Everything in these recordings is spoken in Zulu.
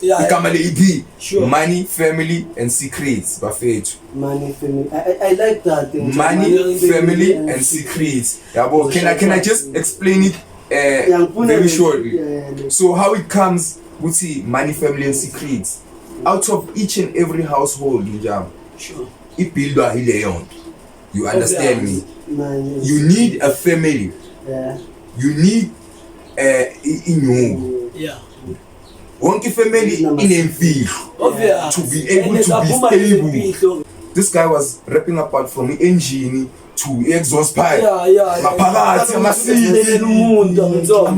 igama le-EP. Money, family and secrets bafethu. Money, family. I like that. Money, family and secrets. Yabo, can I just explain it very shortly? So how it comes with money, family and secrets. Out of each and every household, it build a hileon. You understand me? You need a family. You need one family in a field to be able to be stable. This guy was rapping apart from the engine to exhaust pipe. I'm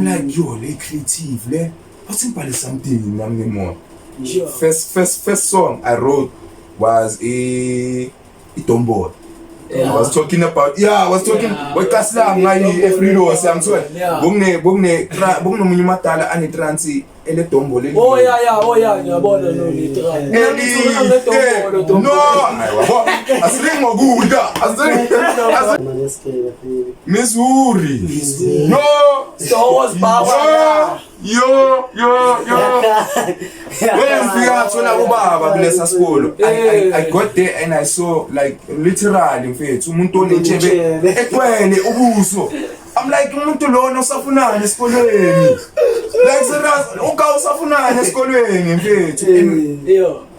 like, yo, they creative, what's in something anymore? First song I wrote was a tomboy. I was talking about what Kaslam ngani efrido samthole bongne munyimatala ani transi ele tombo le ngiyabona no no asling ngokuda Missouri no so was baba yo I got there and I saw like literally mfethu umuntu onetshebe ekwele ubuso. I'm like umuntu lona usafunana esikolweni like serious usafunana esikolweni mfethu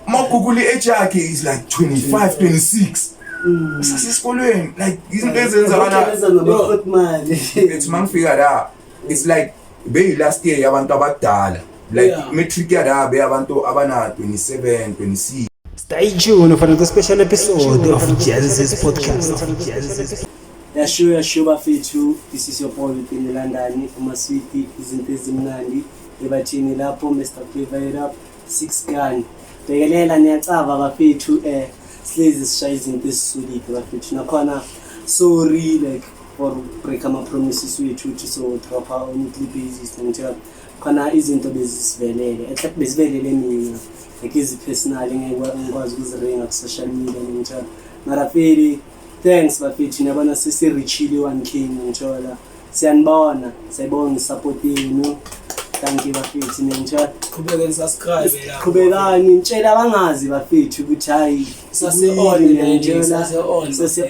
maguguli age yakhe is like 25 26 usasesikolweni like izinto ezenzakala mfethu mangifika la it's like be last year yabantu abadala like matric yada be abantu abana 27 26. Stay tuned for the special episode of Genesis Podcast. Sure bafethu, this is your boy in London umaswiti izinto ezimnandi ebathini lapho Mr. Flavor up 6 gun bekelela niyacava bafethu slezi sishaya izinto ezisulike bafethu nakhona sorry like for break ama promises wethu so drop on weekly basis ngitshela khona izinto bezisivelele bezivelele mina like izi personal ngikwazi ukuziringa ku social media ngitshela marafeli thanks bafethu nabona sesirichile 1k ngithola siyanibona sayibonga support yenu thank you bafethu ngithola qhubekeni subscribe la qhubekani ngitshela abangazi bafethu ukuthi hayi sase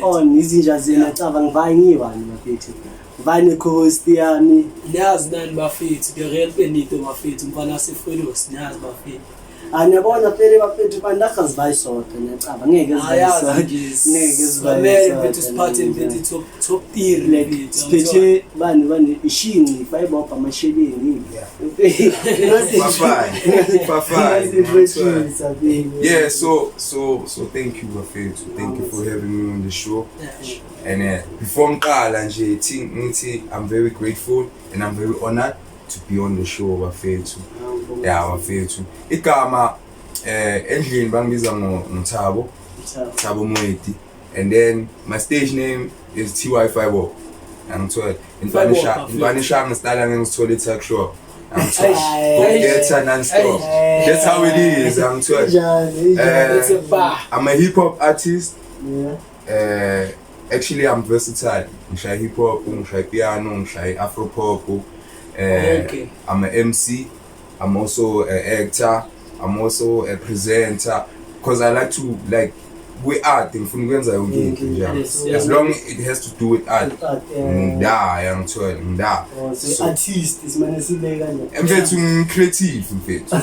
on izinja zena cava ngivaya ngibani bafethu vane co-host yami niyazi nani bafethu the real Benito bafethu mfana Sithole niyazi bafethu aniyabona phela bafethu bandaga zivayi sodwa ngiyacaba ngeke zivayi bafethu siphathe bafethu top tier like siphethe bani ishini bayibopha amasheleni yeah so thank you bafethu thank you for having me on the show and before ngiqala nje ngithi I'm very grateful and I'm very honored to be on the show bafethu bafethu igama endlini bangibiza ngoThabo Mweti and then my stage name is TY50 angithola infanisha ngisitala ngithole talk show angithola non-stop that's how it is angithola I'm a hip hop artist actually I'm versatile ngishaya hip hop ngishaya piano ngishaya afro pop I'm an MC, I'm also an actor, I'm also a presenter because I like to with art in Fungenza as long as it has to do with art. So artist is manesibeka nje. I'm creative mfethu.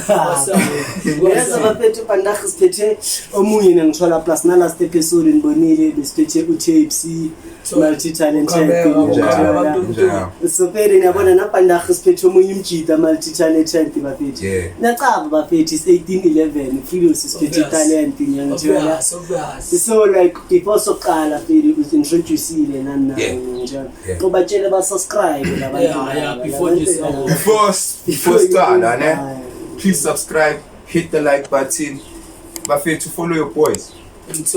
Yes abafethu bandakhe siphethe omunye ngithola plus na last episode nibonile besiphethe uTapes multi talented. So phela ngiyabona napandakhe siphethe omunye umjida multi talented bafethu. Nacaba bafethu is 1811 Philos siphethe talent ngiyangithola. So like before soqala phela usintroduce ile nani njalo ngobatshela ba subscribe labantu before start please subscribe, hit the like button bafethu follow your boys don't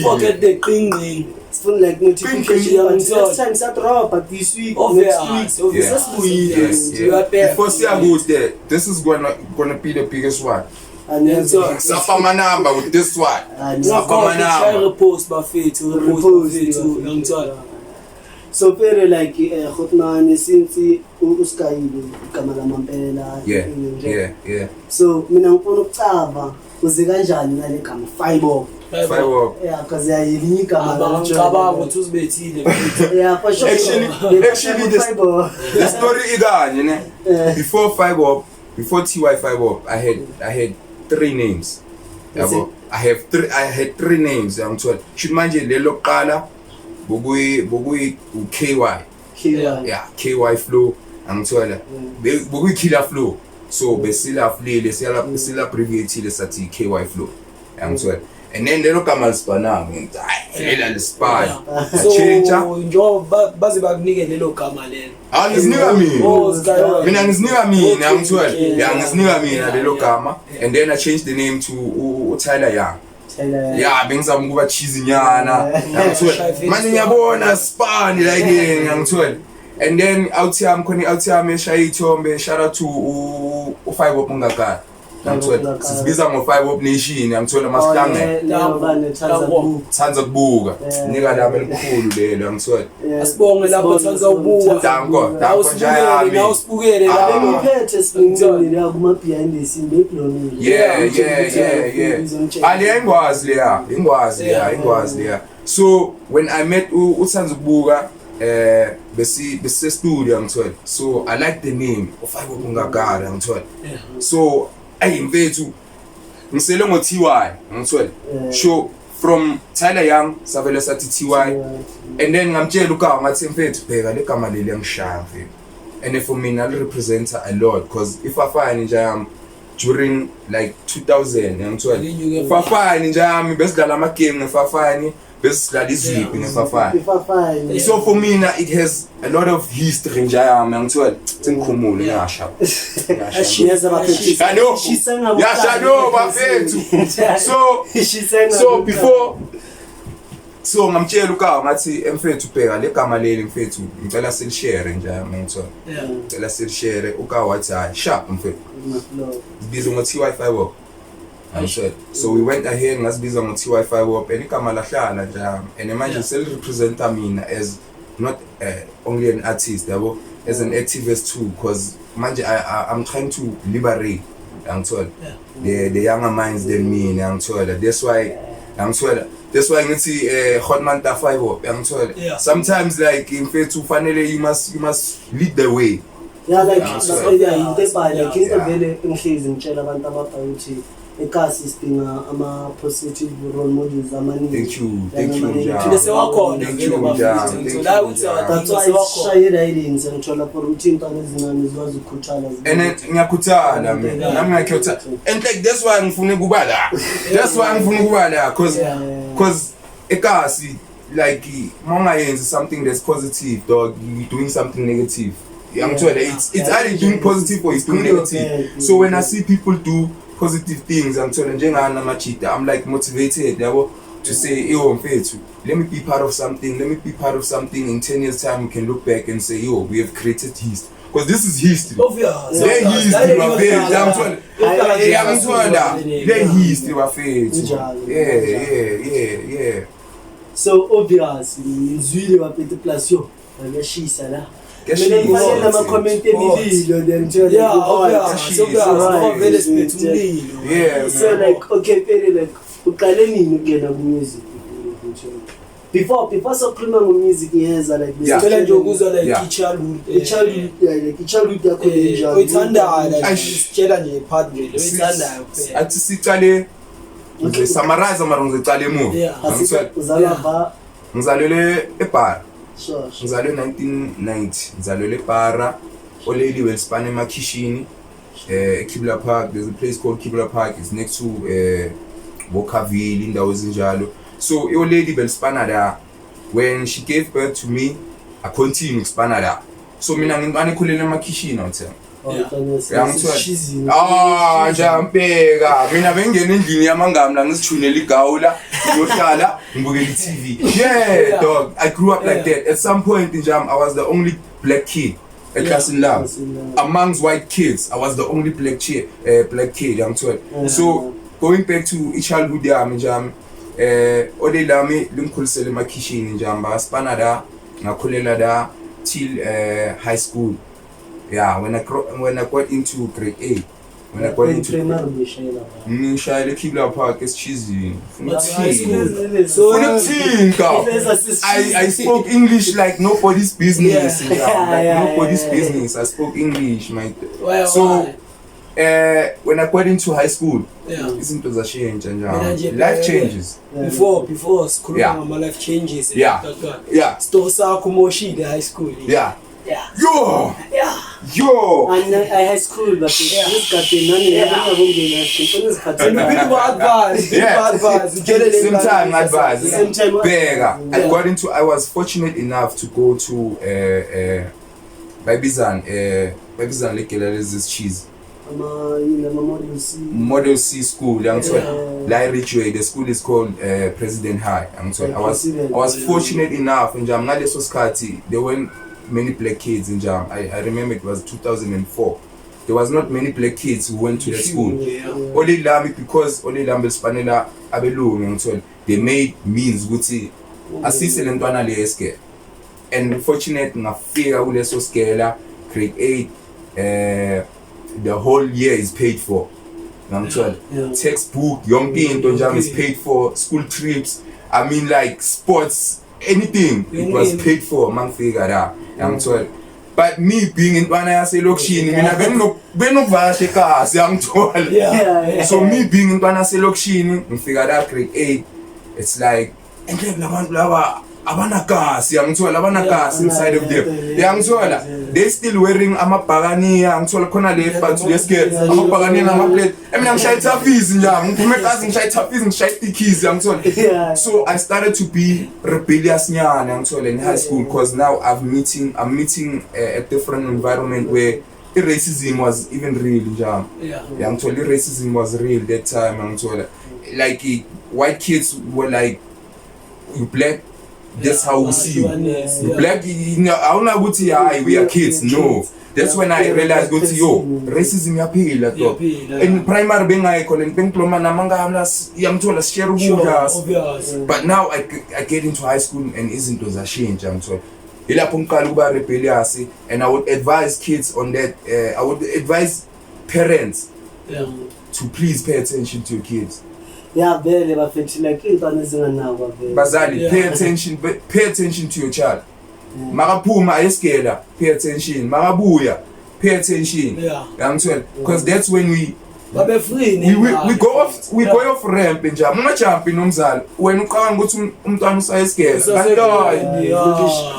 forget the ring it's fun like notification next time start drop but this week next week before see how good there this is gonna be the biggest one. And suffer my number with this one. Suffer my number. Repost bafethu, repost. So very like khotmani since uskayile igama lamampela. Yeah. So mina ngifuna ukucaba uze kanjani ngale gama Fireball. Yeah, because yayilinye igama Cabanga ukuthi uzibethile. Yeah, for sure. Actually the story iganye ne. Before Fireball, before TY Fireball, I had 3 names. Yabo. I had 3 names. Angithola. Should manje lelo qala bokuyi KY. Yeah, KY flow. Angithola. Bokuyi killer flow. So besila flile sila abbreviate sathi KY flow. Angithola. And then lelo gama lisipana ngithi ela lisipana. Change. Njoba baze bakunike lelo gama lelo. Ngisinika mina ngisinika mina angithola. Yeah, ngisinika mina lelo gama and then I changed the name to Tyler Young. Yeah, bengizama ukuba cheesy nyana. Ngithola. Manje ngiyabona Spani like ngithola. And then out here eshaya ithombe, shout out to u5 Up ungakala. Ngithola. Sizibiza ngo5 Up Nation, ngithola masihlange. Thanza kubuka. Nika lami elikhulu lelo ngithola. Asibonge lapho thanza ukubuka. Danko njayami. Na usibukele la. Ngiphethe sibungile la kuma behind the scene beplonile. Yeah. Ali ingwazi leya. So when I met uThanza kubuka bese studio ngithola. So I like the name of u5 Up ungakala ngithola. So mfethu ngisele ngo TY ngithola. Show from Tyler Young savele sathi TY and then ngamtshela ukawa ngathi mfethu bheka legama leli angishaya mfethu. And for me I represent a lot because if I find nje during like 2000 ngithola. Fafani nje besidlala ama game ngefafani besidlala iziphi ngefafani. So for me it has a lot of history nje ngithola sengikhumule ngasha. So before so ngamtshela ukawa ngathi mfethu bheka legama leli mfethu ngicela silishare nje ngithola. Ngicela silishare ukawa wathi hayi sharp mfethu. Bizo ngo TY5 Up. So we went ahead ngasibiza ngo TY5 Up and igama lahlala nje and manje sel representa mina as not only an artist yabo as an activist too because manje I'm trying to liberate ngithola the younger minds than me ngithola. That's why ngithi Hotman ta 5 Up ngithola. Sometimes like mfethu ufanele you must lead the way. Yeah, like into vele ngihlezi ngitshela abantu ababha ukuthi ekasi sidinga ama positive role models amaningi. Thank you. Bese wakhona vele bafethu. La uthi shayela ilinze ngithola for ukuthi intwana ezincane zikwazi ukukhuthala. And ngiyakhuthala mina. Nami ngiyakhuthala. And like that's why ngifuna kuba la. Cause ekasi like mongayenza something that's positive dog you doing something negative. I'm told it's either doing positive or it's doing negative. So when I see people do positive things, I'm told I'm like motivated to say, yo, let me be part of something. In 10 years time, we can look back and say, yo, we have created history. Because this is history. Yeah. So obvious, nizwile wapete plasyo, washisa la. Mina ma comment emililo then tell so like okay very like uqale nini ukuyena ku music before so khuluma ngo music yeza like ngicela nje ukuzwa like ichildhood yakho njani uyithandayo ayitshela nje part nje uyithandayo kuphela athi sicale summarize mara ngicale emuva ngizalelwe eBar. Ngizalwe 1990 ngizalwe eBara oleli welspan emakhishini eKibla Park. There's a place called Kibla Park. It's next to Bokaville indawo ezinjalo. So oleli belspana la when she gave birth to me I continue ukspana la. So mina ngikhulele emakhishini ngithe jampeka mina bengena endlini yamangami la ngisithunela igawula yohlala ngibukela iTV. Yeah dog, I grew up like that. At some point in jam I was the only black kid at class in lab. Amongst white kids I was the only black kid ngithola. So going back to childhood yami jam olelami limkhulisele emakhishini njamba spana la ngakhulela da till high school. Yeah, when I got into grade 8. When I got into ngishayela Kibla Park esechizini. I spoke English like nobody's business. Nobody's business. I spoke English, mate. So when I got into high school, izinto zashintsha njalo. Life changes. Before school, my life changes. Yeah. Store sakho moshile high school. Yeah. Yo. And I high school, but this got the I was fortunate enough to go to Babizan Lekelele's cheese. Model C school, the school is called President High. I was fortunate enough in Jam there weren't many black kids in Jam. I remember it was 2004. There was not many black kids who went to the school. Only Lami because only Lambel Spanela Abelu, they made means guti assist Lentwana Leske. And fortunate na figure ule so scale grade 8 the whole year is paid for. Textbook, young into Jam is paid for, school trips, I mean like sports, anything it was paid for, man figure that. But me being in Panayase Lokshini, so me being in Panayase Lokshini, I figured out grade 8, it's like, Abanakas inside of them. They still wearing Amapagani, Kona left, but to the scale, Amapagani and Amaplate. I mean, I'm shy tapis in Yam, shy tapis and shy keys, so I started to be rebellious in high school because now I'm meeting a different environment where racism was even real. Racism was real that time. Like white kids were like, you black. That's how we see you. Black, I don't know what we are kids. No, that's when I realized go to racism appeal at all. In primary being I call in Pinkloma Namanga young to share. But now I get into high school and isn't those a change. I'm told. And I would advise kids on that. I would advise parents to please pay attention to your kids. Bazali, pay attention to your child. Marapuma eskela, pay attention. Marabuya, pay attention. Because that's when we go off ramp in jam. Mama champion umzali. When you can't go to umntwana usayeskela.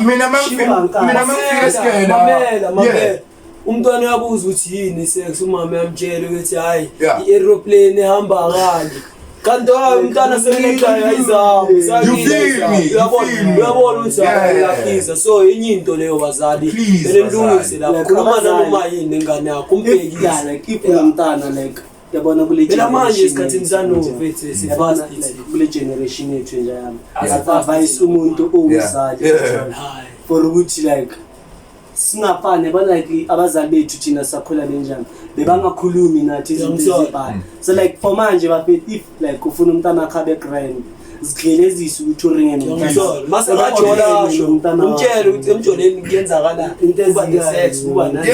Mina mangifika eskela. Umntwana uyabuza ukuthi yini sex umama yamtshela ukuthi hayi i-aeroplane ehamba ngani. Kanti umntana sekelekaya izabo uyabona ukuthi ayakhiza so yenye into leyo bazali belungise la khuluma noma yini ngane yakho umbhekile like if umntana like yabona kule generation manje isikhathini sanovethe sifana kule generation yethu nje yami advice umuntu owuzali for ukuthi like singafane bana like abazali bethu thina sakhula benjani bebangakhulumi nathi izinto ezibhani so like for manje bafethu if like ufuna umntana akhabe grand zikhelezisa ukuthi uringe nomntana masengajola umtshela ukuthi emjoleni kuyenzakalani into ezisex kuba nani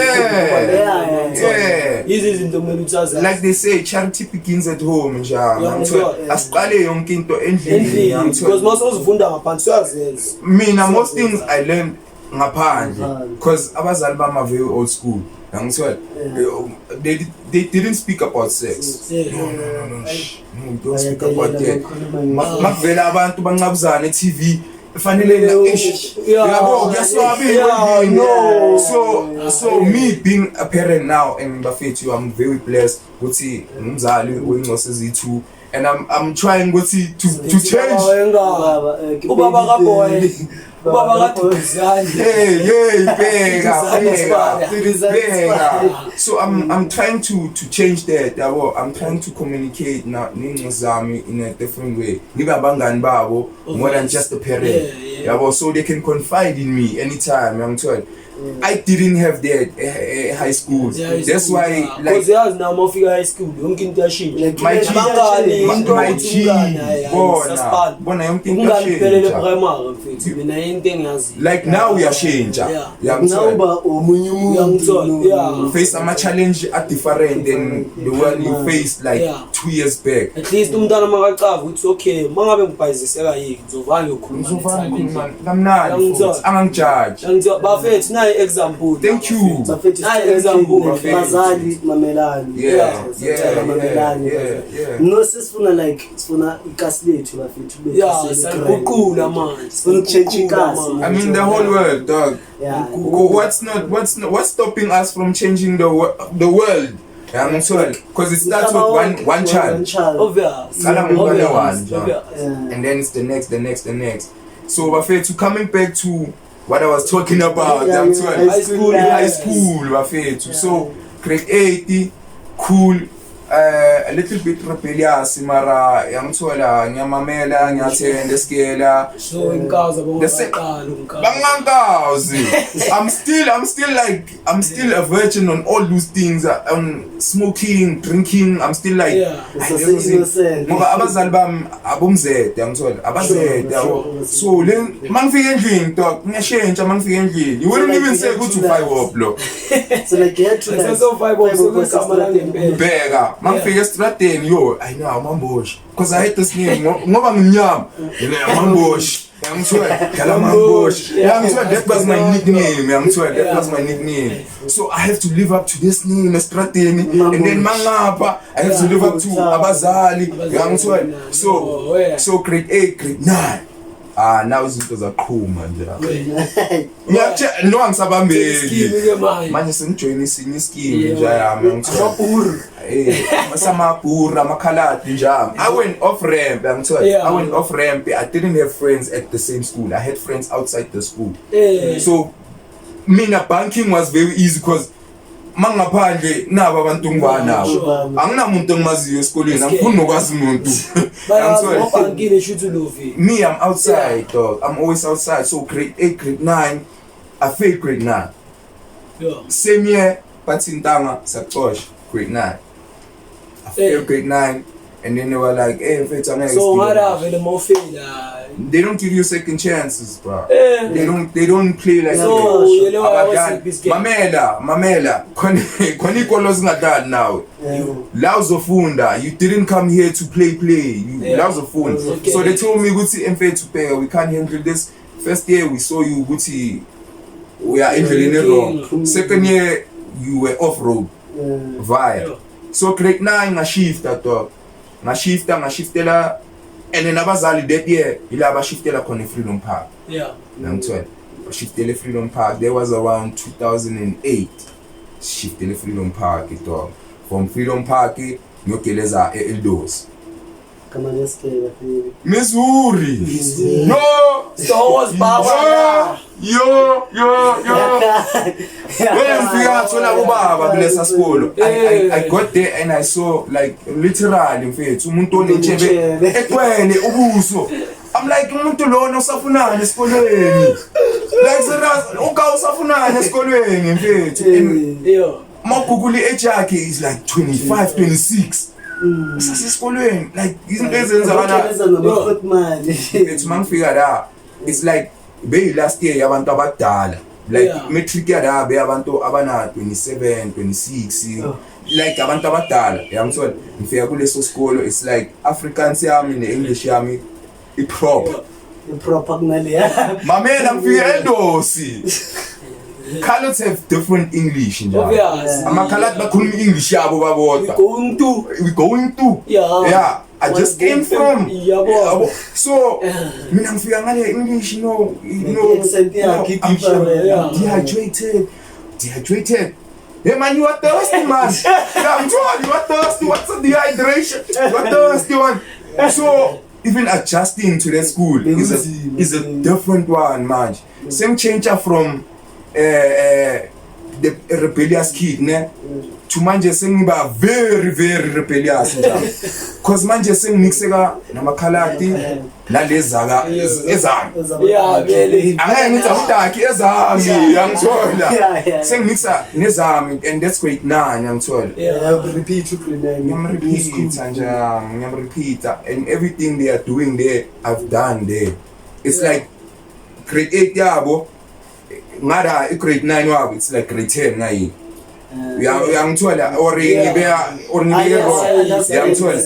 izinto kumele uthaza like they say charity begins at home njalo asiqale yonke into endlini because most uzifunda ngaphansi uyazenza mina most things I learned ngaphandle because abazali bama very old school they didn't speak about sex. No, don't speak about that. Makuvela abantu bancabuzana TV fanele so me being a parent now and bafethu I'm very blessed ukuthi ngumzali oyingcose zethu and I'm trying to change ubaba kaboy ubaba kaduzani so I'm trying to change that. I'm trying to communicate now ningozami in a different way niba abangani babo more than just a parent so they can confide in me anytime I'm told I didn't have that high school. That's why like because now mafika high school yonke into yashintsha my G bona yonke into ungiphelele yashintsha primary mfethu mina into engiyazi like now uyashintsha Nauba omunye umuntu face ama challenge are different than the one you faced like 2 years back. At least umntana makacava ukuthi okay mangabe ngibhayiziseka yini ngizovana ngiyokhuluma Kamnandi angangijudge bafethu nayi example. Thank you. Nayi example bazali mamelani mamelani no sisifuna like sifuna ikasi lethu bafethu sayiguqula manje sifuna ukuchange ikasi. I mean the whole world, dog. What's stopping us from changing the world? Because it starts with one child. Obvious. And then it's the next. So Bafetu, coming back to what I was talking about, high school, Bafetu. So grade 80, cool, a little bit rebellious, mara yangithola ngiyamamela ngiyathenda esikela. So inkaza I'm still a virgin on all those things, on smoking, drinking. I'm still like ngoba abazali bami abomzede yangithola abazede so le mangifika endlini dog ngiyashentsha mangifika endlini you wouldn't even say ukuthi u5 up lo so like get to so 5 up so igama langempela bheka mangifika estradeni yo I know mamboshi because I hate this name ngoba ngimnyama mamboshi Mamboshi that was my nickname so I have to live up to this name estradeni and then mangapha I have to live up to abazali so grade 8 grade 9 now izinto zaqhuma nje no angisabambeki manje sengijoin isinye ischeme nje yami Samapura, Makalati, Jam. I went off ramp. I went off ramp. I didn't have friends at the same school. I had friends outside the school. So, mina banking was very easy because mangaphandle naba abantu ngibanawo anginamuntu engimaziyo esikoleni angifuni nokwazi umuntu me I'm outside dog I'm always outside so grade 8 grade 9 I failed grade 9 same year but intanga saxosha grade 9 I failed grade 9 and then they were like hey mfethu angeke so ngara more fail they don't give you second chances bro they don't play like so mamela khona ikolo zingadali nawe la uzofunda you didn't come here to play you la uzofunda so they told me ukuthi mfethu bheka we can't handle this first year we saw you ukuthi we are handling it wrong second year you were off road via so grade 9 ngashifta dog ngashiftela and then abazali that year ila abashiftela khona Freedom Park ngangithola bashiftele Freedom Park there was around 2008 shiftele Freedom Park dog from Freedom Park ngiyogeleza eEldos kama neskela Missouri no so was baba yo when ngifika thola ubaba kulesa sikolo I got there and I saw like literally mfethu umuntu onetshebe ekwele ubuso I'm like umuntu lona usafunana esikolweni like serious usafunana esikolweni mfethu maguguli age yakhe is like 25 26 sasesikolweni like izinto ezenzakala mfethu mangifika la it's like be last year yabantu abadala like matric yada be abantu abana 27 26 like abantu abadala yangithola ngifika kuleso sikolo it's like Afrikaans yami ne English yami proper kunale mamela ngifika eLdosi colors have different English njalo amakhalati bakhuluma English yabo babodwa we going to yeah I just came from so mina ngifika ngale English dehydrated hey man you are thirsty man I'm sorry you are thirsty what's the dehydration you are thirsty one so even adjusting to that school is a different one man same change from the rebellious kid ne to manje sengiba very rebellious njalo because manje sengimixeka namakhaladi nalezaka ezami yeah vele angeke ngithi awudaki ezami yangithola sengimixa nezami and that's grade 9 yangithola repeat ngiyamrepeata and everything they are doing there I've done there. It's like grade 8 yabo ngada grade 9 wabo it's like grade 10 ngayi yangithola or ngibea or ngibea yangithola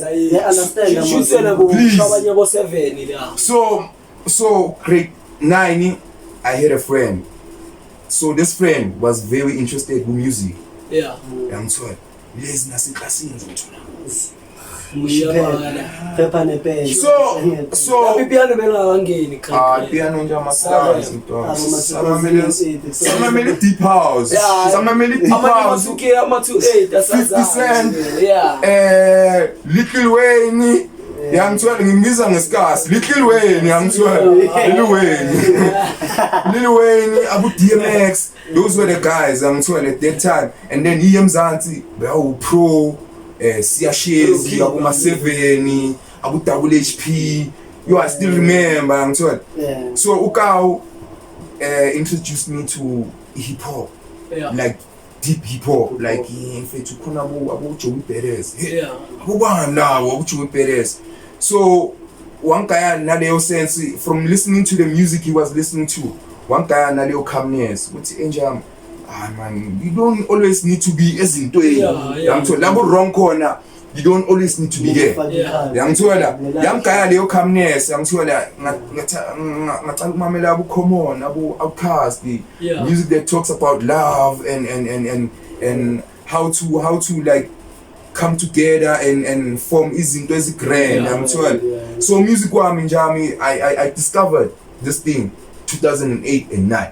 shusela abanye bo 7 la so grade 9 I had a friend, so this friend was very interested in music yangithola lezi naseklasini ngithola so piano bengangeni piano nje ama-stars samamele deep house samamele deep house ama-28 50 Cent Little Wayne yangithola ngimbiza ngesikasi Little Wayne yangithola Lil Wayne Abu DMX, those were the guys yangithola at that time. And then eMzansi bawu pro Siyashezi akuma 7 abu double HP, I still remember yangithola. So uKawu introduced me to hip hop, like deep hip hop, like mfethu khona abu Joey Perez abu Joey Perez. So one guy naleyo sense from listening to the music he was listening to, one guy naleyo calmness uthi enjam man, you don't always need to be ezinto yangithola labo wrong corner, you don't always need to be there yangithola yangigaya leyo calmness yangithola ngacala ukumamela abu common abu outcast, the music that talks about love and how to like come together and form izinto ezigrand yangithola. So music wami njami I discovered this thing 2008 and 9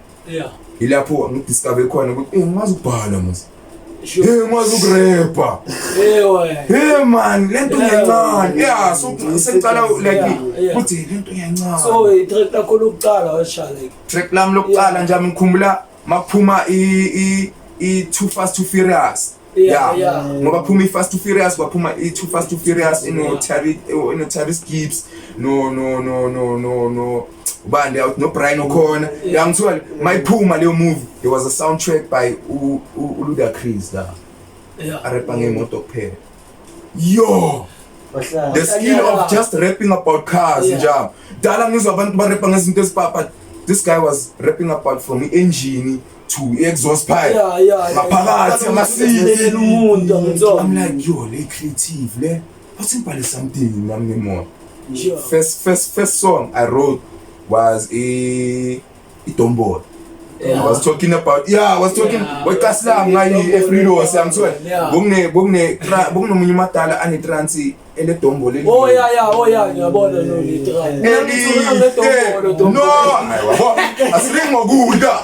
ilapho ngidiscover khona ukuthi ngazi ukubhala mos ngazi ukurapper man lento ngiyancane so sengicala like ukuthi lento ngiyancane. So track lakho lokuqala washa like track lami lokuqala njami ngikhumbula makuphuma i Too Fast Too Furious ngoba phuma i-Fast Too Furious baphuma i-Too Fast Too Furious ino Tyrese Gibbs no band out no Brian O'Connor yangithola mayiphuma leyo movie there was a soundtrack by Ludacris la arapa ngemoto kuphela the skill of just rapping about cars njalo dala ngizwa abantu barapa ngezinto ezipapa. This guy was rapping about from engine to exhaust pipe maphakathi ama-seat. I'm like yo le creative le awusimbhale something nami ngemona. First song I wrote was a Dombolo. I was talking about wekaslam ngayi efrilos yangithola bongne munye madala ane transi ele Dombolo ngiyabona no asingokudla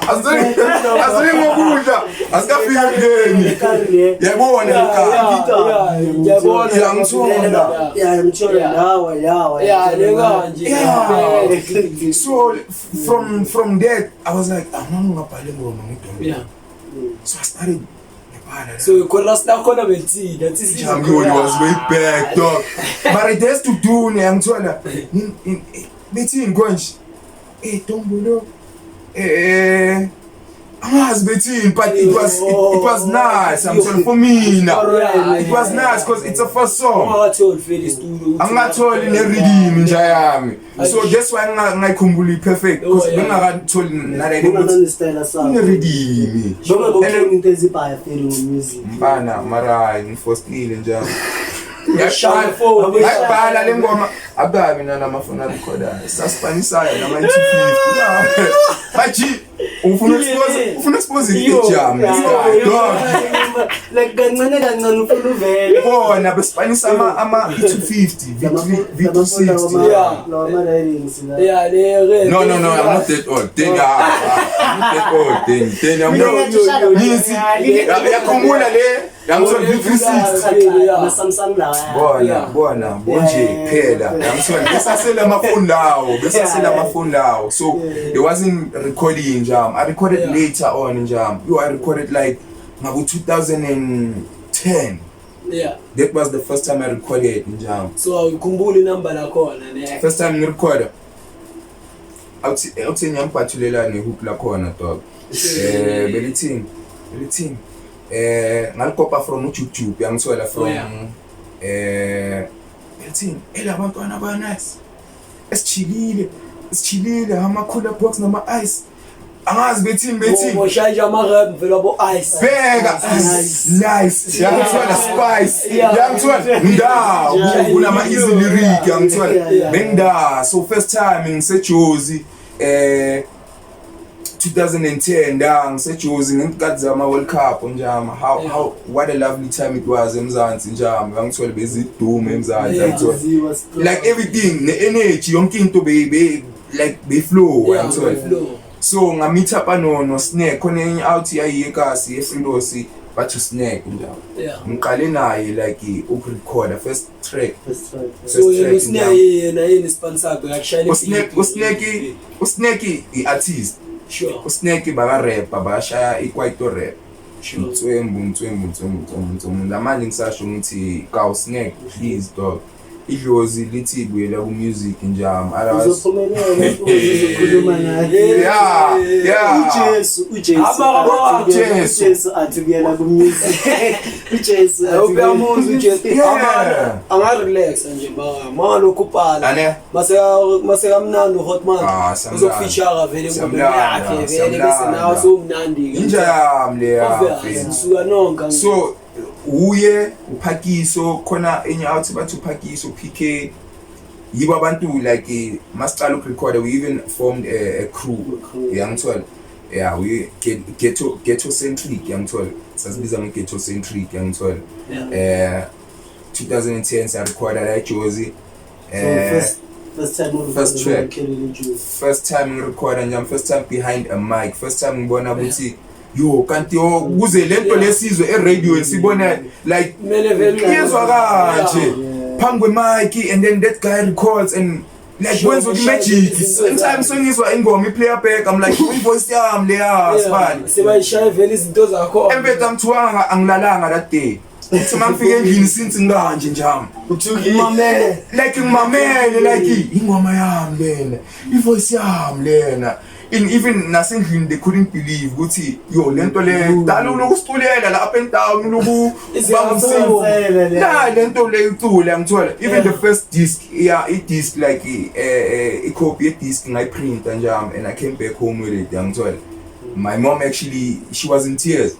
asikafika ngeni yabona so from that I was like ngabhale ngoma ngeDombolo. So I started. So you could last now corner with tea. That is was way back, dog. But it has to do ngiyangithola bethi ngonje Dombolo angazi bethi but it was nice. I'm sorry for me now. It was nice because it's a first song. Angatholi ne-rhythm nje yami. So that's why ngayikhumbula perfect because bengakatholi ne-rhythm. Mbana mara ngifostile njalo. Ngiyabhala le ngoma ababi namafona recorder sasipanisayo nama-250 baji ufuna expose ijam like kancane ufuna uvele bona bespanisa ama-250 V260 no ama-ridings no I'm not that old then yakhumbula le yangithola V360 ama-Samsung lawa bona bonje phela yangithola besasela amafoni lawo so it wasn't recording njam. I recorded later on njam. I recorded like ngabo 2010 10. Yeah. That was the first time I recorded njalo. So ukhumbula inamba lakhona ne. First time ngirecorda. Awuthi ngiyamphathulela nehook lakhona dog. Belithini ngalikopa from YouTube yangithola from belithini elabantwana aba nice. Esichilile ama-cooler box nama ice. Angazi bethi Moshanja ama-rap vela bo ice. Bega nice. Yangithola spice. Yangithola ndawo kunama easy lyric yangithola. Bengda so first time ngiseJozi 2010 ngiseJozi ngenkathi zama World Cup njama how what a lovely time it was eMzansi njama ngangithola bezidume eMzansi ngithola like everything the energy yonke into like be flow ngithola so ngameet up no Snack khona enye out yayiyekasi eFrilosi bathu Snack njalo ngiqale naye like ukurecorda first track so yena yini sponsor yakhe yakushayela uSnack i-artist sure uSnack baka rap bashaya ikwaito rap Ntswembu lamanje ngisasho ukuthi ka uSnack please dog idlozi lithi buyela ku music njama uzophumelela uzokhuluma naye uJesu athi buyela ku music uJesu uyamuzi uJesu anga relax nje malokhu phala mase kamnandi hotman uzofeature vele ngombe yakhe vele bese nawe somnandi injami le suka nonke so uye uphakiso khona enye out bathu uphakiso PK yibo abantu like masiqala ukurecorda we even formed a crew yangithola we ghetto centric yangithola sasibiza ngeghetto centric yangithola 2010 sa recorda la Jozi first time ngirecorda njam first time behind a mic first time ngibona ukuthi yo kanti kuze lento lesizwe eradio sibona like yezwa kanje phambi kwemic and then that guy records and like wenza magic sometimes songizwa ingoma iplay back I'm like voice yami leya sibani sebayishaya vele izinto zakho empetha mthiwanga angilalanga that day uthi mangifike endlini since nganje njami uthuki mamele like ngimamele like ingoma yami lena ivoice yami lena even nasendlini they couldn't believe ukuthi yo lento le dala ulokusiculela la up and down uloku bangisela lento le icula ngithola even the first disc i-disc like i-copy ye-disc ngayiprint njalo and I came back home with it ngithola my mom actually she was in tears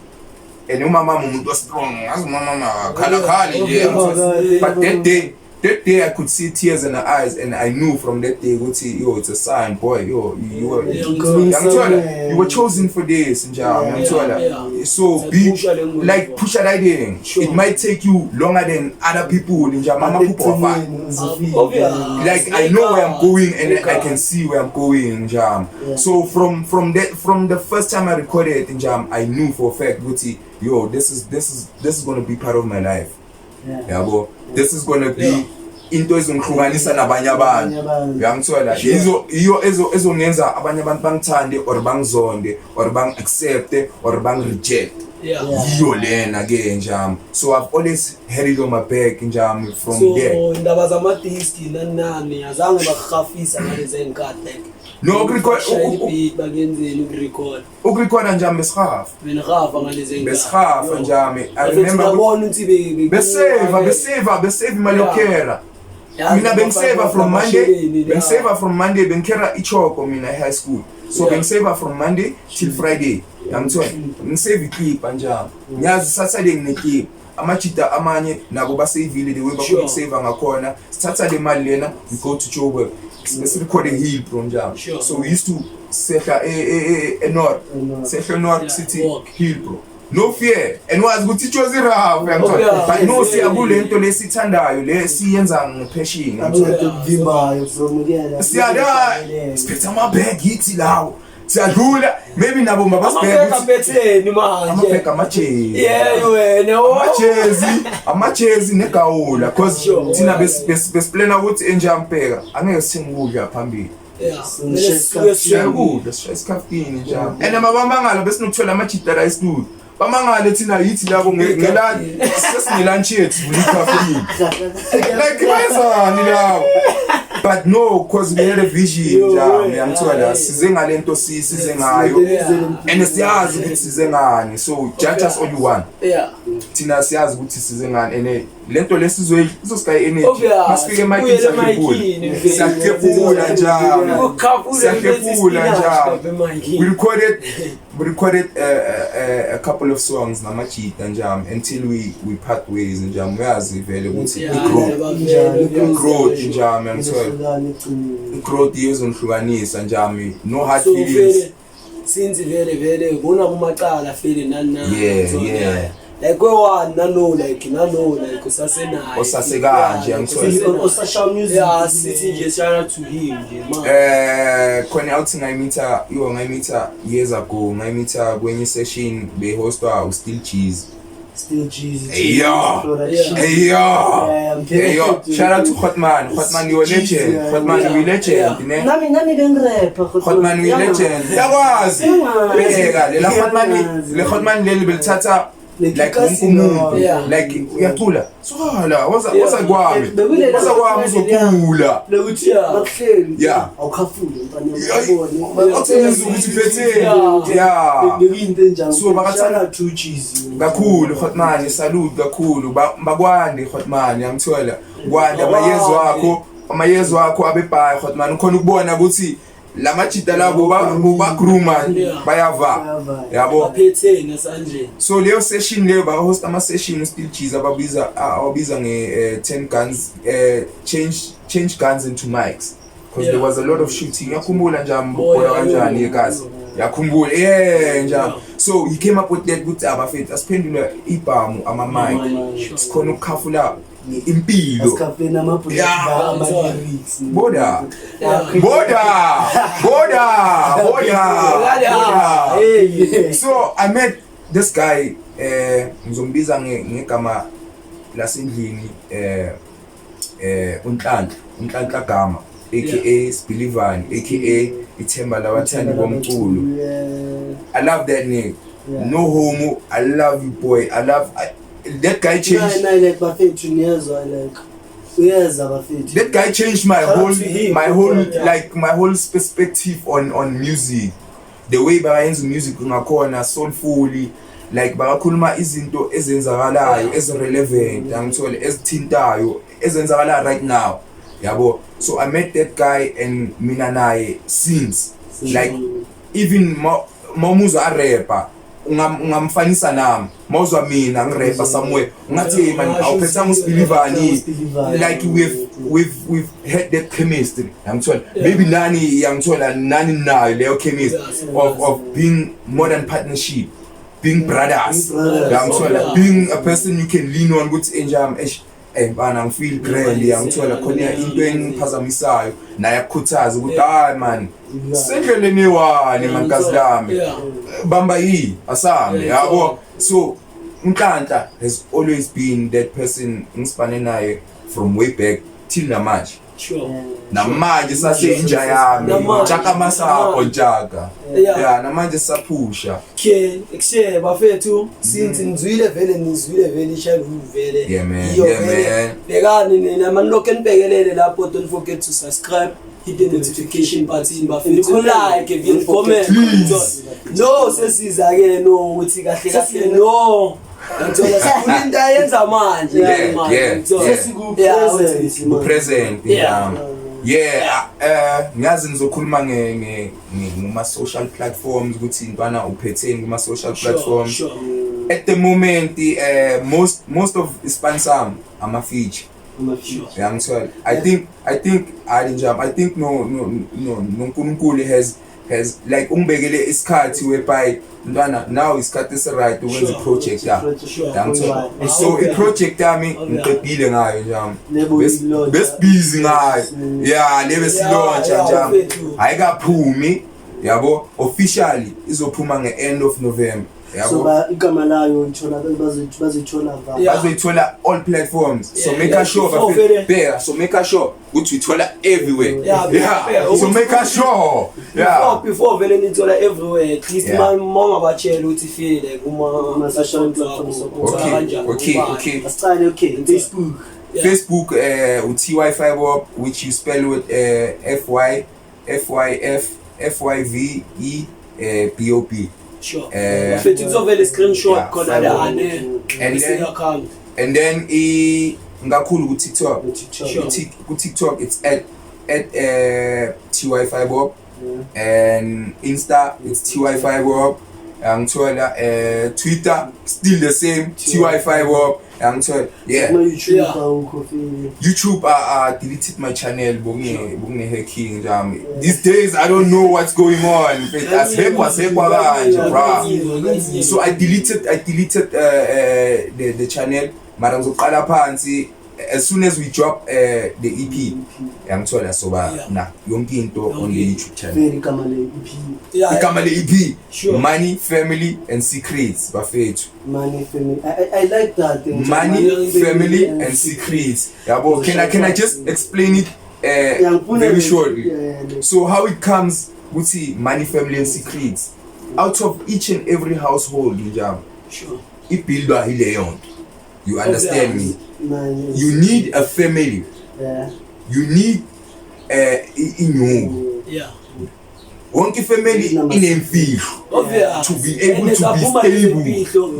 and umama umuntu strong ngazi umama khala nje but that day I could see tears in her eyes and I knew from that day yo it's a sign boy yo you were chosen for this njalo so be like push that idea it might take you longer than other people njalo mama like I know where I'm going and I can see where I'm going njalo so from the first time I recorded njalo I knew for a fact yo this is going to be part of my life yabo this is going to be into ezongihlukanisa nabanye abantu uyangithola iyo ezongenza abanye abantu bangithande or bangizonde or bang-accept or bang-reject yiyo lena ke njalo so I've always had it on my back njalo from there so indaba zamadiski nani azange bakhafisa ngalezi nkathi no ukurecorda njalo beshafa ngalezi beshafa njalo I remember ukuthi besave malokera mina bengiseva from Monday bengikhera ichoko mina high school so bengiseva from Monday till Friday yangithola ngisave iclip njalo ngiyazi Saturday ngineclip amajita amanye nabo basavile the way bakusave ngakhona sithatha le mali lena we go to Joburg recording hill bro njalo so we used to sehla north city hill bro no fear and was ukuthi iJozi rap yangithola but no siyakule into lesithandayo lesiyenza ngepassion ngivimbayo from ukuyela siyada siphetha amabag hithi lawo siyadlula maybe nabo mabasibheka betheni manje amabheka amajezi wena amajezi negawula cause thina besiplana ukuthi enjampeka angeke sithenga ukudla phambili siyakudla isikhaftini njalo and mabambangalo besinokuthola amajita rice food bamangale thina yithi labo ngela sesinelunch yethu ulikafini like wenzani labo but no cause we had a vision njalo ngiyamthola size ngalento size ngayo and siyazi ukuthi size ngani so judge us all you want thina siyazi ukuthi size ngani and lento lesizosika energy masifike emakhini siyakhepula njalo we recorded a couple of songs namajita njalo until we part ways njalo uyazi vele ukuthi growth njalo ngiyamthola growth yezonhlukanisa njalo no hard feelings since vele bona kumaqala fele nana yeah like one nano like usasenayo osasekanje ngithola osasha music yeah sithi nje shout out to him nje man khona awuthi ngayimita years ago ngayimita kwenye session behostwa uStill Cheese hey yo shout out to Hotman you a legend Hotman we legend ne nami ngirapper Hotman we legend yakwazi beka le Hotman leli belithatha like umuntu like uyacula swala waza kwami uzokula lokuthi bakuhleli yeah awukhafule mfana awuthemeza ukuthi uphethe yeah into enjani so bakathana two cheese kakhulu Hotman salute kakhulu bakwande Hotman yamthola kwande amayezo wakho abebhayi Hotman ukhona ukubona ukuthi lamajita labo bagruma bayava yabo baphethe ngasanje so leyo session leyo ba host ama session uStill Cheese ababiza nge 10 guns change guns into mics because there was a lot of shooting yakhumbula nje ambona kanjani ekazi yakhumbula njalo so he came up with that ukuthi abafethu asiphendula ibhamu ama mic sikhona ukukhafula impilo asikafena amabhuti ama-lyrics boda so I met this guy ngizombiza ngegama lasendlini unhlanhla gama aka Sbilivani aka ithemba labathandi bomculo I love that name no homo I love you boy that guy changed like bafethu niyezwa like uyeza bafethu that guy changed my whole perspective on music the way bayenza music ngakhona soulfully like bakakhuluma izinto ezenzakalayo ezirelevant angithola ezithintayo ezenzakala right now yabo so I met that guy and mina naye since like even mawuza a-rapper ungamfanisa nami mawuzwa mina ngirapper somewhere ungathi man awuphethanga uSbilivani like we've had that chemistry ngithola maybe nani nayo leyo chemistry of being modern partnership being brothers ngithola being a person you can lean on ukuthi enjam bana ngifeel grand ngithola khona into engiphazamisayo naye akukhuthaza ukuthi hayi man sendleleni wani mankazi lami bamba yi asambe yabo so Unhlanhla has always been that person ngisibane naye from way back till namanje namanje saseyinja yami njaka masapho njaka namanje saphusha ekuse bafethu since nizwile vele childhood vele yeah man bekani namanloke nibhekelele lapho don't forget to subscribe hit the notification button bafethu like and comment no sesiza ke no ukuthi kahle no ngithola sikulinda yenza manje present ngiyazi nizokhuluma ngoma social platforms ukuthi intwana uphetheni kuma social platforms at the moment most of sponsor ama feature ngithola I think no uNkulunkulu has like umbekele isikhathi whereby ntwana now isikhathi right ukwenza project ngithola so i-project yami ngiqedile ngayo njalo best busy ngayo lebe silauncha njalo ayikaphumi yabo officially izophuma nge-end of November So igama layo ithola bazithola bazoyithola all platforms. So make sure so make sure ukuthi uyithola everywhere. So make sure before vele nithola everywhere at least mama batshela ukuthi feel kuma social platforms. Okay. Facebook TY Fiber Up, which you spell with FYVEBOP. Sure. Fit it's over the screenshot and then ngakhulu ku TikTok. Ku TikTok it's at TY Fiber Up. And Insta it's TY Fiber Up. Twitter still the same TY Fiber Up. YouTube deleted my channel. These days I don't know what's going on. So I deleted the channel. Madam Zokala Pansi. As soon as we drop the EP, yonke into on the YouTube channel. Ikamale EP. Sure. Money, family, and secrets. Money, family. I like that. Money, family, and secrets. Can I just explain it very shortly? So how it comes with money, family, and secrets. Out of each and every household, sure. You understand me? You need a family. You need one family in a field to be able to be stable.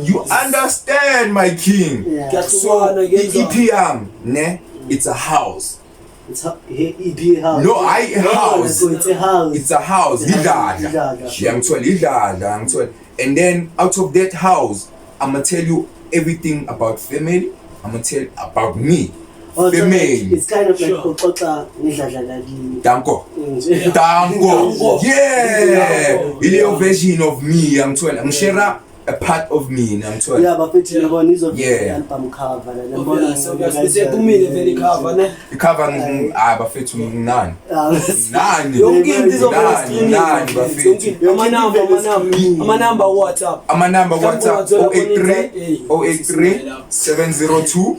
You understand, my king? So EPM, it's a house. It's a house. No, house. It's a house. It's a house. I'm told. And then out of that house, I'm gonna tell you everything about family. I'm gonna tell you about me. Family. It's kind of like Danko. Yeah. Ileo version of me. I'm told. I'm sharing a part of me. I'm told. Yeah, but it's album cover. The cover bafethu nani. Amanamba WhatsApp 083 702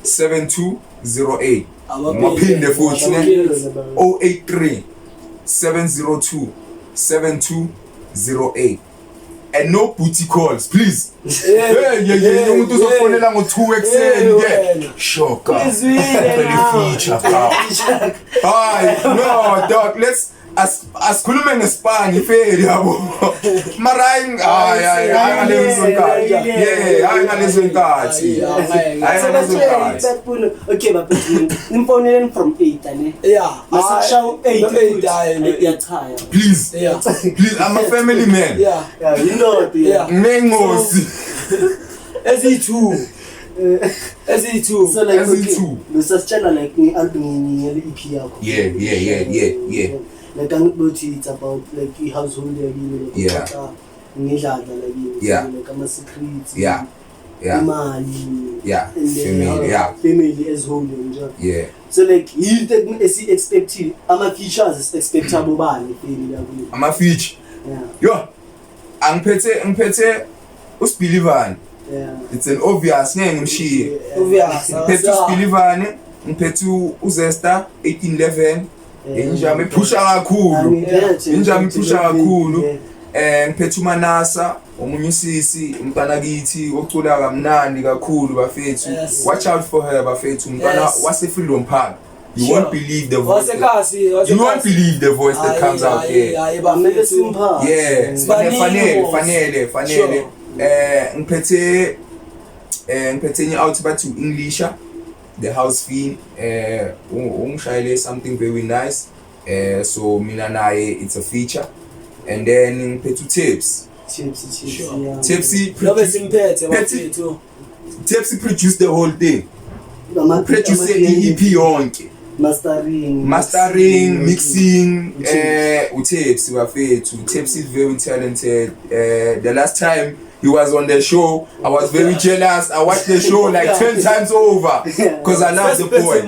7208. Maphinde futhi 083 702 7208. And no booty calls, please. Umuntu uzofonela ngo2 ekseni ke. Shoka. Feature ka. No, dog, let's asikhulume ngesipani ifeli yabo. Mara okay, but nimfonele from 8 ane. Yeah. Masashaw 8 please, I'm a family man. Yeah, you know. Nengosi. SE2. So like SE2. Besasitshela like ni album ni EP yakho. Yeah. Like it's about like household yakini. Yeah. Ngidlala like like ama secrets. Yeah. Imali. Yeah. Family. Yeah. Family as whole njalo. Yeah. So like you take expected ama features expectable bani family yakho. Ama feature. Yeah. Yo. Angiphethe uSbilivani. Yeah. It's an obvious name ngimshiye. Obvious. Ngiphethe uSbilivani, ngiphethe uZesta 1811. Injami iphusha kakhulu. Ngiphethe uManasa, omunye usisi, umntana kithi ocula kamnandi kakhulu bafethu. Watch out for her bafethu. Umntana wase Freedom Park. You won't believe the voice. You won't believe the voice that comes out there. Yeah. Fanele. Ngiphethe out bathu English. The house fee, ungishayele something very nice. So mina naye it's a feature. And then ngiphethe tips. Tipsy produced the whole thing. Produce EP yonke. Mastering, mixing, Tipsy wafethu. Tipsy is very talented. The last time he was on the show, I was very jealous. I watched the show like 10 times over because I love the boy.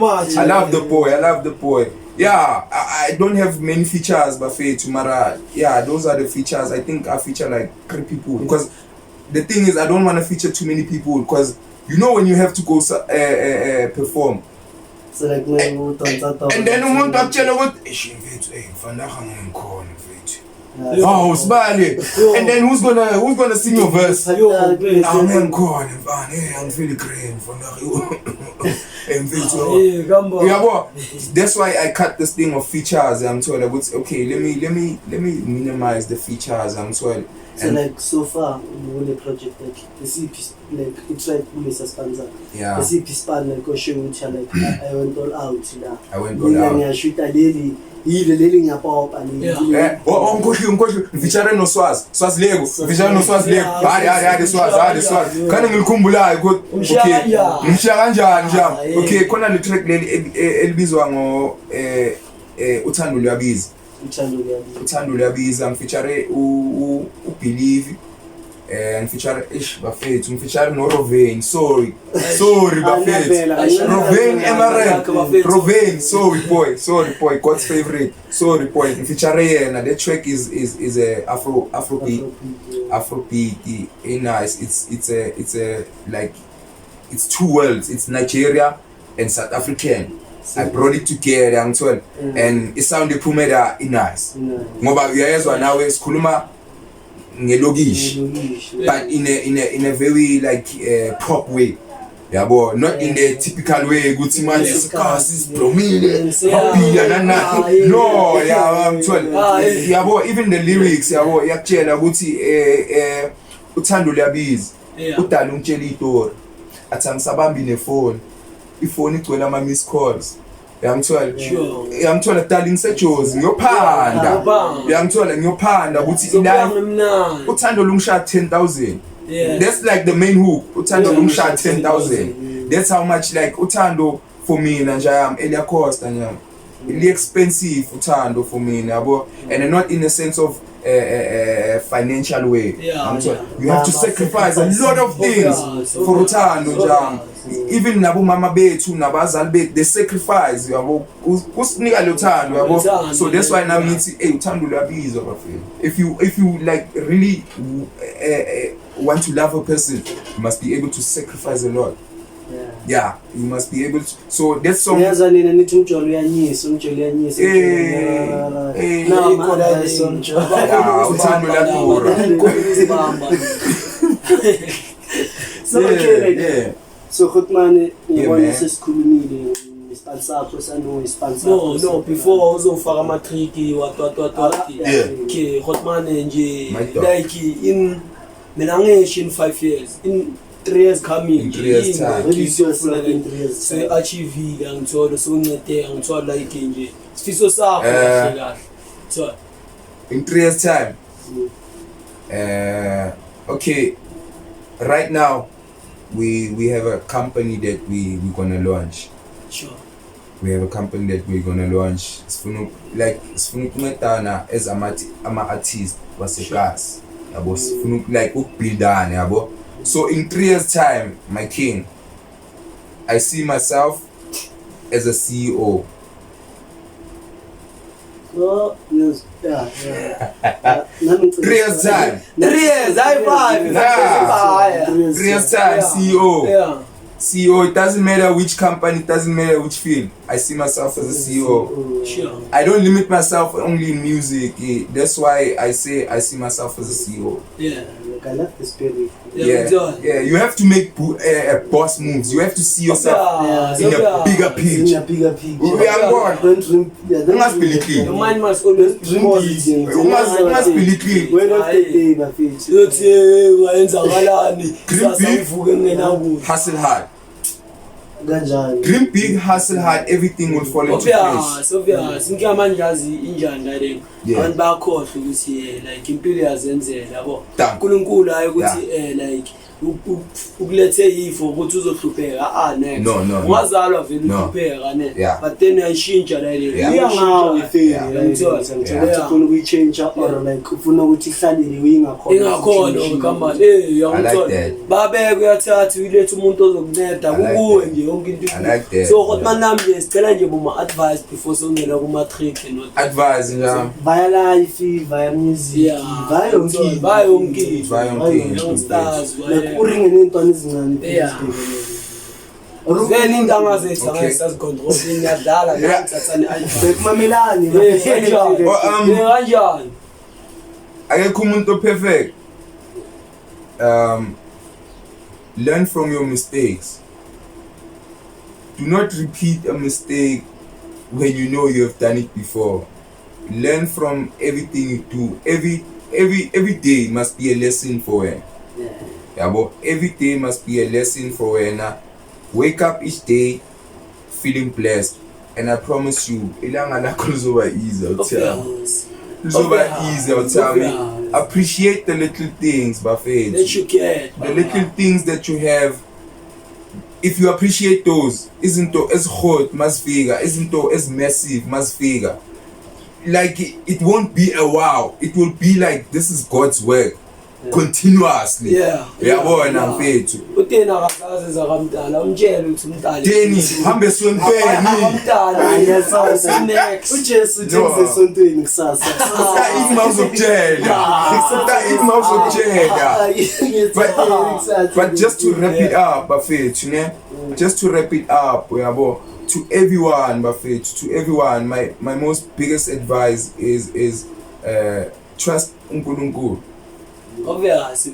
I love the boy. Yeah, I don't have many features, but tomorrow, yeah, those are the features. I think I feature like 3 people because the thing is, I don't want to feature too many people because you know when you have to go perform. So like when we and then umuntu akutshela ukuthi mfethu mfana ngikhona mfethu. Oh, Sibali. And then who's gonna sing your verse? I'm ngikhona mfana. I'm feeling great mfana. That's why I cut this thing of features. I'm told okay, let me minimize the features. I'm told. So like so far on the project like the CP like it's like police sponsor. Yeah. The CP span like show which like I went all out now. I went all out. I shoot a daily. Ile ngiyapop and ngikhohle feature no Swazi Lego feature no Swazi Lego hadi Swazi kana ngikhumbulayo ukuthi okay ngishiya kanjani njalo okay khona le track leli elibizwa ngo uthando luyabiza ngifeature uBelieve ngifeature bafethu ngifeature no Rovain sorry bafethu Rovain MRN Rovain sorry boy God's favorite sorry boy ngifeature yena. The track is a Afrobeat nice. It's a like it's two worlds. It's Nigeria and South African. I brought it together ngithola and it sounded phumela nice ngoba uyayezwa nawe sikhuluma ngelokishi but in a very like pop way yabo, not in the typical way ukuthi manje sikasi sibromile happy nana no ngithola yabo. Even the lyrics yabo yakutshela ukuthi uthando luyabiza udala ungitshela istory athi angisabambi nefone ifoni igcwele ama missed calls yangithola dali ngisejozi ngiyophanda ngiyophanda ukuthi uthando lungishaya 10,000. That's like the main hook. Uthando lungishaya 10,000. That's how much like uthando for me nje Elia Costa nyama really expensive uthando for me yabo, and not in the sense of financial way. You have to sacrifice a lot of things for uthando njalo. Even nabo mama bethu nabazali bethu they sacrifice yabo kusinika lo thando yabo. So that's why now ngithi uthando luyabiza bafethu. If you like really want to love a person, you must be able to sacrifice a lot. Yeah, you must be able to. So that's some. Yaza nina nithi umjolo uyanyisa no man uthando luyabura. So okay like so Khotmane ngibona sesikhulumile sponsor sanu sponsor no before uzofaka ama trick what okay Khotmane nje like in mina ngisho in 5 years in 3 years coming in 3 years time release yourself in 3 years so achieve ngithola so uncede ngithola like nje sifiso sakho kahle so in 3 years time okay right now we have a company that we're gonna launch. Sure. We have a company that we're gonna launch. Sifuna ukuncedana as ama artists wasegas yabo, sifuna like ukubuildana yabo. So in 3 years time my king, I see myself as a CEO. So yes, 3 years time. 3 years, high five. 3 years time, CEO. Yeah. CEO, it doesn't matter which company, it doesn't matter which field. I see myself as a CEO. Sure. I don't limit myself only in music. That's why I say I see myself as a CEO. Yeah. I love the spirit. Yeah. You have to make boss moves. You have to see yourself in a bigger pitch. In a bigger pitch. We are God. You must be clean. Your mind must always dream big. You must be clean. When of the day, my pitch. Hustle hard. Ganjani. Dream big, hustle hard, everything will fall into place. Obvious. Ngiyamanje yazi injani la le. Abantu bakhohle ukuthi like impilo yazenzela yabo. uNkulunkulu hayi ukuthi like ukulethe yifo ukuthi uzohlupheka next No. ungazalwa vele uhlupheka ne Yeah. but then uyayishintsha la le iya ngawe ufuna ukuyichange or like ufuna ukuthi ihlalele ingakhona kama that. babeke uyathatha uyilethe umuntu ozokunceda kukuwe nje yonke into I like that. so kodwa nami nje sicela nje boma advice before songena kuma trick not Advise njalo. via life via music via yonke stars like uringe nentwana ezincane vele into angazethu angasazicontrol ngiyadlala ngithathani bekumamelani kanjani Akekho umuntu perfect. Learn from your mistakes. Do not repeat a mistake when you know you have done it before. Learn from everything you do. Every day must be a lesson for you. Yeah, but every day must be a lesson for you. Wake up each day feeling blessed, and I promise you, ilanga lakho lizoba easy. I'll tell me. Appreciate the little things, Buffett. that you care The little things that you have. If you appreciate those, isn't to as hot, must figure, isn't to as massive, must figure. Like it won't be a wow. It will be like this is God's work. Continuously. Yabona mfethu. utena akazazi zakamdala umtshele ukuthi umdala Deni hambe sontweni. umdala next uJesu uthi esontweni kusasa That is mouse of But just to wrap it up, Buffett, you know? Just to wrap it up, yabo, to everyone, Buffett, to everyone, my most biggest advice is trust uNkulunkulu. obviously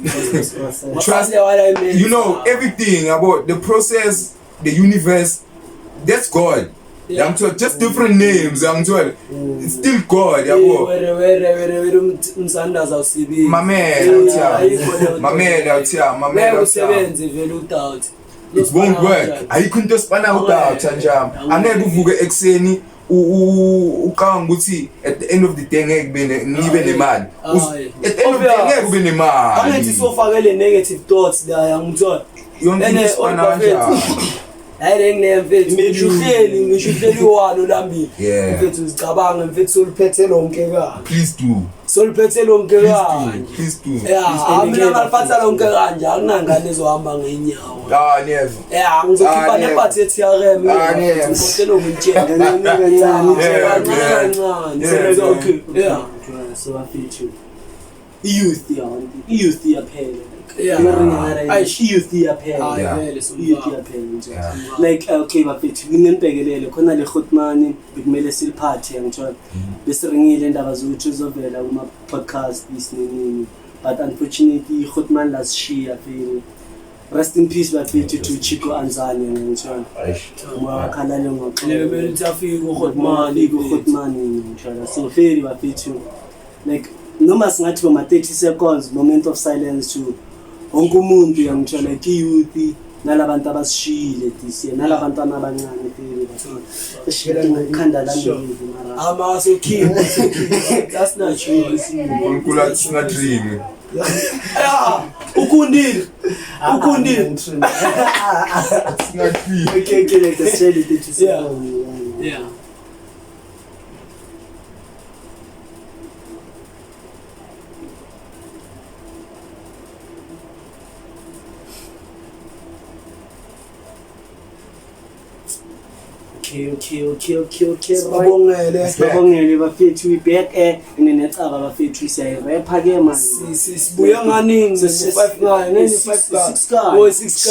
Trust, you know, everything about the process, the universe, that's God. I'm told, just different names, I'm told. It's still God, yabo. where umsandaza usibi My man, I'll tell. usebenze vele udoubt It won't work. Ayikho into esipana udoubt njalo. Angeke uvuke ekseni uqanga ukuthi at the end of the day ngeke ngibe nemali. At the end of the day ngeke ube nemali. angithi sofakele negative thoughts la ngithola Yonke into esipana kanjalo. hayi ngisho uhleli walo lambili mfethu uzicabanga mfethu soliphethe lonke ka Please do. soliphethe lonke ka Please do. mina ngaliphatha lonke kanje akunangane ezohamba ngeenyawo Never. ngizokhipha nebudget yakhe ngikhohlelo ngitshela so afethu youth yaphela youth yaphela like okay bafethu nginembhekelele khona le Khotmani bekumele siliphathe ngithola bese ringile indaba zokuthi uzovela kuma podcast isinini but unfortunately Khotmani last year feel rest in peace bafethu to Chico Anzane ngithola wakhalale ngoxolo utafika uKhotmani ngithola so very bafethu like noma singathi boma 30 seconds moment of silence to wonke umuntu yangithola like youth nalabantu abasishile this year nalabantwana abancane phela bashila ngokhanda lami ama so keep that's not true uNkulunkulu singadream. ukundile Singadream. okay like the straight 30 seconds yeah okay Sibongele bafethu we back nenecaba bafethu siyayirapha ke manje sibuya nganingi 6 guys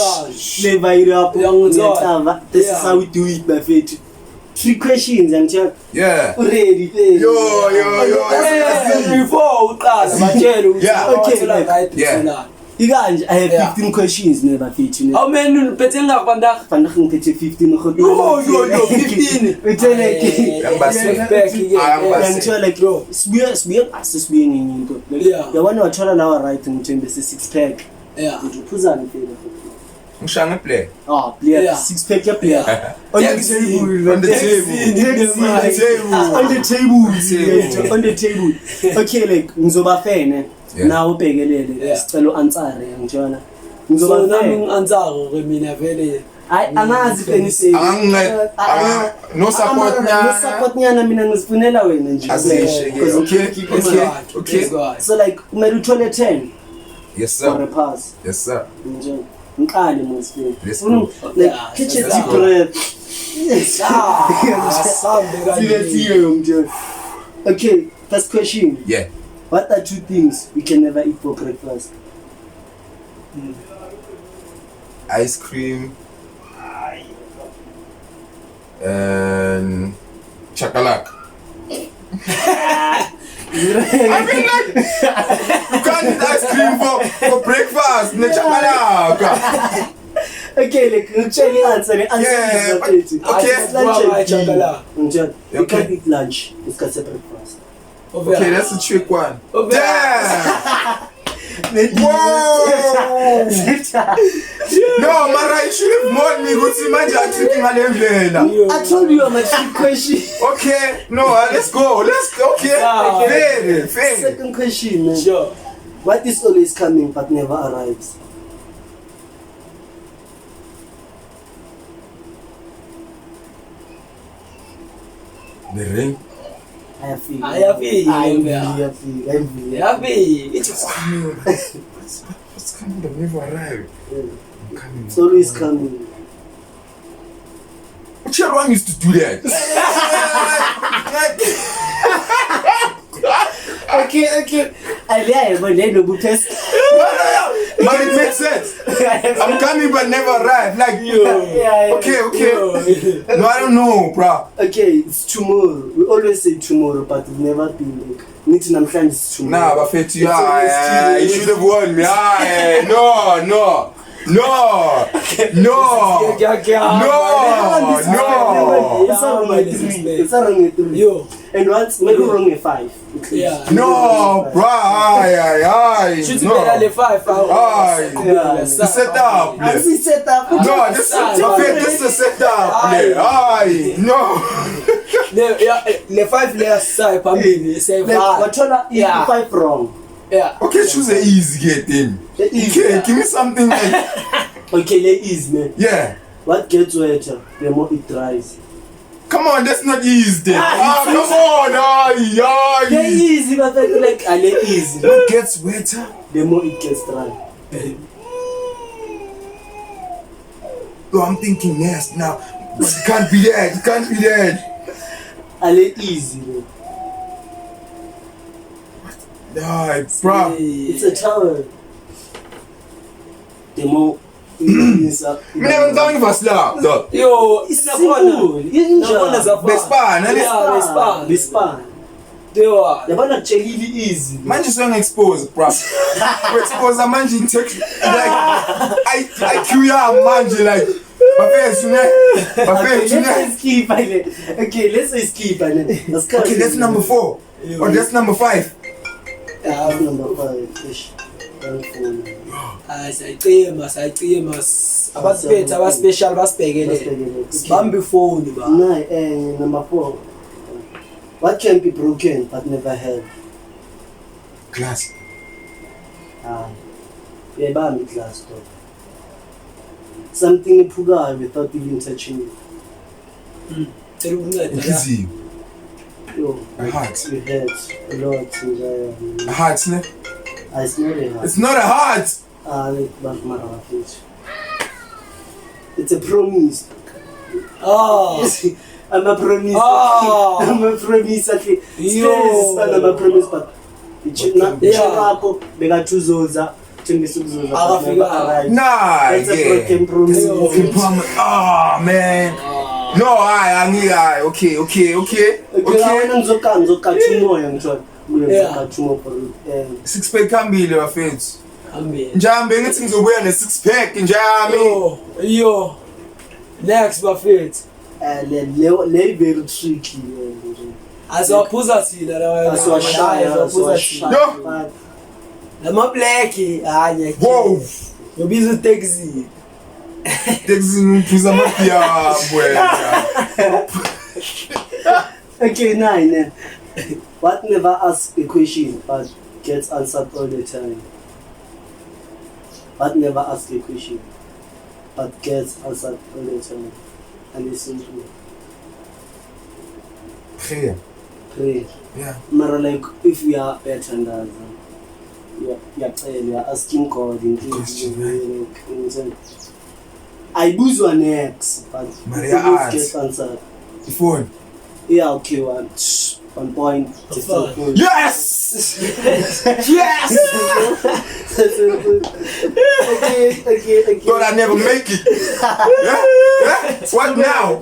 le viral up necaba this is how we do it bafethu 3 questions angitshela ready before uqala batshela ukuthi okay right ikanje I have 15 questions ne bafethu how many uphethe ngaphandle vandag ngiphethe 15 yo 15 uteleke back like bro sibuye ngenye into yabona wathola lawa right ngithembe 6 pack uphuzana phela Ngishanga play. Player 6 pack ya player on the table okay like ngizoba fene nawe ubhekelele sicela uanswer ngitshona So nami ngi-answer ke mina vele. Hayi angazi if anything. No support No support nyana mina ngizifunela wena nje. Okay. So like kumele uthole 10 Yes for a sir. pass. Yes sir. Nje. Ngiqale mosifini. Let's go. Like catch a deep breath. Yes. Okay, first question. Yeah. What are 2 things we can never eat for breakfast? Ice cream and chocolate. I mean, like, you can't eat ice cream for breakfast. No chocolate. Okay, like actually answer the answer Yeah, is but- not it. okay. You can't eat lunch. It's got separate breakfast. Okay, that's a trick one. Damn! Whoa! No, Mara, you should have warned me. Go see my tricking on them. I told you I'm a trick question. Okay, no, let's go. Okay. Fair. Second question, man. Sure. What is always coming but never arrives? The ring. I have feel. What's coming but never arrive? Coming. It's always coming. Which one used to do that? Okay. I but it makes sense. I'm coming but never arrive. Like you. Yeah. Okay. No, I don't know, bro. Okay, it's tomorrow. We always say tomorrow, but it never be like. Need to understand it's tomorrow. Nah, but fit you. It's always You should have warned me. No. It's not wrong at 3. Yo. And once maybe wrong at 5. Yeah. No, bro. Should No. be at the 5 hours. Yeah. The setup. I see set up. No, this is a setup. No. The 5 layers side for me. Say But Yeah. 5 wrong. Yeah. Okay, choose the easy get in. Okay, give me something like Okay, there is man. yeah. What gets wetter, the more it dries. Come on, that's not easy. Then. Ah, Come on, They're easy, but I feel like they're easy. What gets wetter? The more it gets dry. No, I'm thinking yes now. But it can't be that. They're easy, man. Nah, bro. It's a towel. The more it up. Me never coming for slap. Dog. Yo, It's it's a simple. The span. Yo. The one actually easy. Man just don't expose, bro. Expose a man in tech. Like, I kill ya, man. Like, my face, Let's skip. Okay, let's skip. Okay, that's number 4. Or that's number 5. That's number 5. Fish. Sayicima abaspecial basibhekele sibambe ifoni ba Number 4. What can be broken but never held? Glass. Uyayibamba glass door. Something iphukayo without even touching it. cela ukunceda Easy. Yo, A heart. we hurt a lot. A heart, ne? It's not a heart. It's not a heart. It's a promise. ah I'm a promise. Ah. I'm a promise. Yo. I'm a promise, but Yeah. bekathuzoza Akafika. Nah, That's a yeah. broken promise. Broken promise. Oh, man. No, I need. Okay. wena ngizokatha umoya ngithola Yeah. ngizokatha umoya for 6 pack kambile bafethu. Ambe Njambe ngithi ngizobuya ne 6 pack njami. yo next bafethu le very tricky azophuza thina la asiwashaya No. lama black hanye Wow. yobiza taxi Taxi ngiphuza mafia bwela. Okay, 9. What never asks a question but gets answered all the time? but never ask a question, but gets answered all the time. And listen to me. Prayer. Yeah. Mara, like, if we are better than that, we are asking God in I lose one ex, but Maria get answered. The phone. Yeah, okay, one point. Yes! Yes! Okay. Thought I'd never make it. Yeah? What now?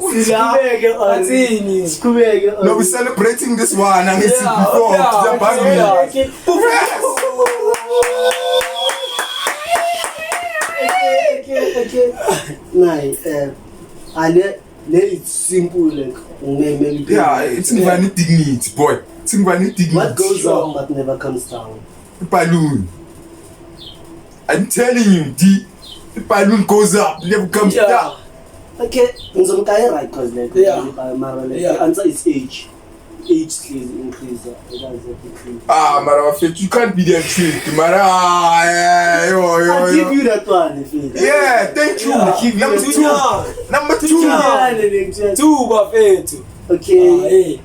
No, we're celebrating this one and it's before. Okay. It's simple, like, yeah, it's even dignity, boy. It's even dignity. What goes up but never comes down? The balloon. I'm telling you, the balloon goes up, never comes down. Okay, right, because like, the answer is age. Age increase. Mara, you can't be that trick, Mara. I'll give you that one. Yeah, thank you. Number two. Two, Buffet. Okay.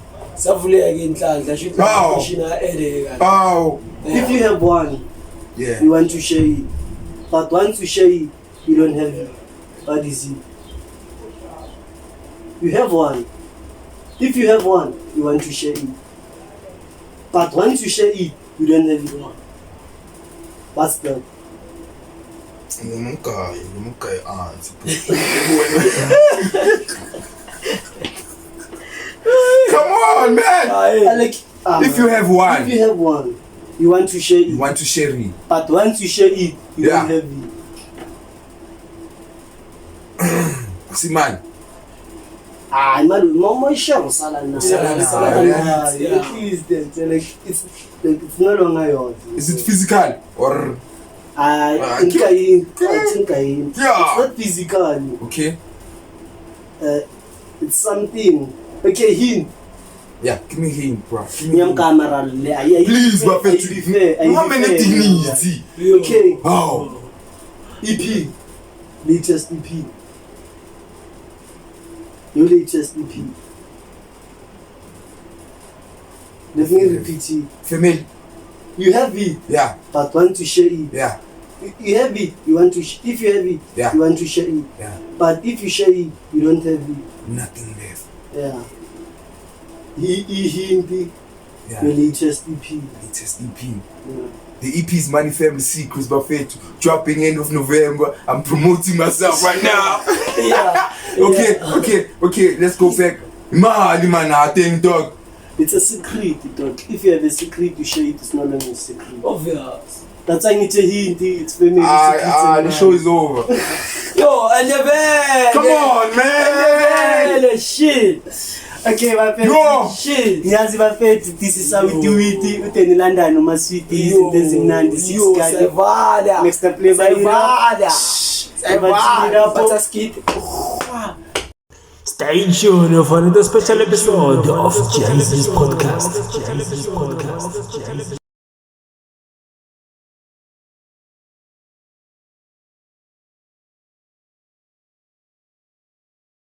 Wow. If you have one, yeah, you want to share it. But once you share it, you don't have it. What is it? You have one. If you have one, you want to share it. But once you share it, you don't have it. What's that? Come on, man. If you have one, you want to share it. You want to share it. But once you share it, you don't have it. See, man. It's no longer yours. Is it physical or? I think it's not physical. Okay. It's something. Okay, hint. Yeah, give me hint, bro. Please, how many dignity? Okay. Oh. EP. Latest EP. Your latest EP. Let me repeat it. Female. You have it. Yeah. But want to share it. Yeah. You have it. You want to. If you have it, yeah, you want to share it. Yeah. But if you share it, you don't have it. Nothing left. Yeah. He yeah. Your latest EP. Latest EP. Yeah. The EP is Money Family Secrets Buffet, dropping end of November. I'm promoting myself right now. Yeah. Okay. Let's go back. Man, I think, dog. It's a secret, dog. If you have a secret, you share it. It's no longer a secret. Obvious. That's why I need to hint. It's family. The show is over. Yo, and the band. Come on, man. Shit. Okay, my friend. Yo. Shit. Niyazi bafethu, this is how we do it. Uteni London noma sweet izinto ezimnandi 6 kali. Sevada. Next time play by Sevada. Sevada. Stay tuned for another special episode of Genesis Podcast.